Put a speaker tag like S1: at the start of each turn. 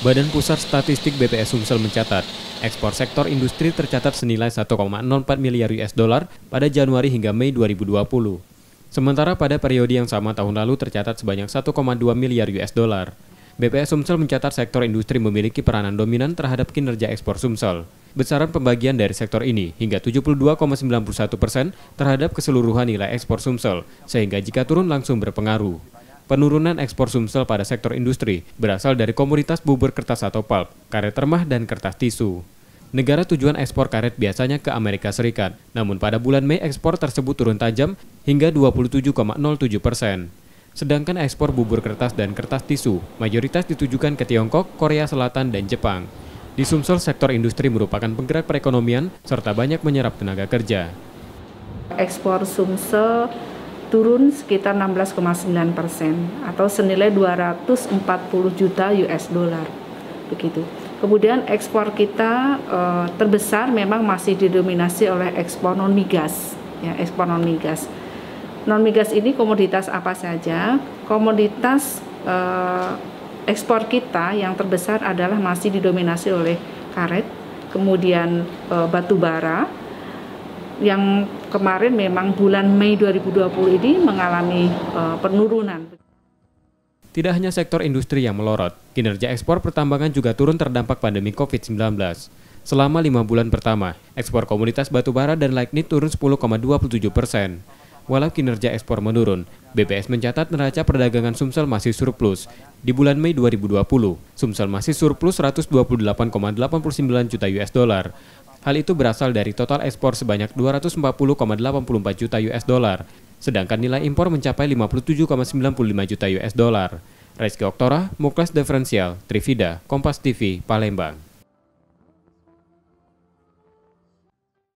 S1: Badan Pusat Statistik BPS Sumsel mencatat, ekspor sektor industri tercatat senilai 1,04 miliar US dollar pada Januari hingga Mei 2020. Sementara pada periode yang sama tahun lalu tercatat sebanyak 1,2 miliar US dollar. BPS Sumsel mencatat sektor industri memiliki peranan dominan terhadap kinerja ekspor Sumsel. Besaran pembagian dari sektor ini hingga 72,91% terhadap keseluruhan nilai ekspor Sumsel, sehingga jika turun langsung berpengaruh. Penurunan ekspor Sumsel pada sektor industri berasal dari komoditas bubur kertas atau pulp, karet remah, dan kertas tisu. Negara tujuan ekspor karet biasanya ke Amerika Serikat, namun pada bulan Mei ekspor tersebut turun tajam hingga 27,07%. Sedangkan ekspor bubur kertas dan kertas tisu mayoritas ditujukan ke Tiongkok, Korea Selatan, dan Jepang. Di Sumsel, sektor industri merupakan penggerak perekonomian serta banyak menyerap tenaga kerja.
S2: Ekspor Sumsel turun sekitar 16,9% atau senilai 240 juta US dollar. Begitu. Kemudian ekspor kita terbesar memang masih didominasi oleh ekspor non-migas, ya, ekspor non-migas. Non-migas ini komoditas apa saja? Komoditas ekspor kita yang terbesar adalah masih didominasi oleh karet, kemudian batu bara, yang kemarin memang bulan Mei 2020 ini mengalami penurunan.
S1: Tidak hanya sektor industri yang melorot, kinerja ekspor pertambangan juga turun terdampak pandemi COVID-19. Selama 5 bulan pertama, ekspor komoditas batu bara dan lignit turun 10,27%. Walau kinerja ekspor menurun, BPS mencatat neraca perdagangan Sumsel masih surplus. Di bulan Mei 2020, Sumsel masih surplus 128,89 juta US dollar. Hal itu berasal dari total ekspor sebanyak 240,84 juta US dollar, sedangkan nilai impor mencapai 57,95 juta US dollar. Rizky Oktora, Muklas Diferensial, Trivida, Kompas TV, Palembang.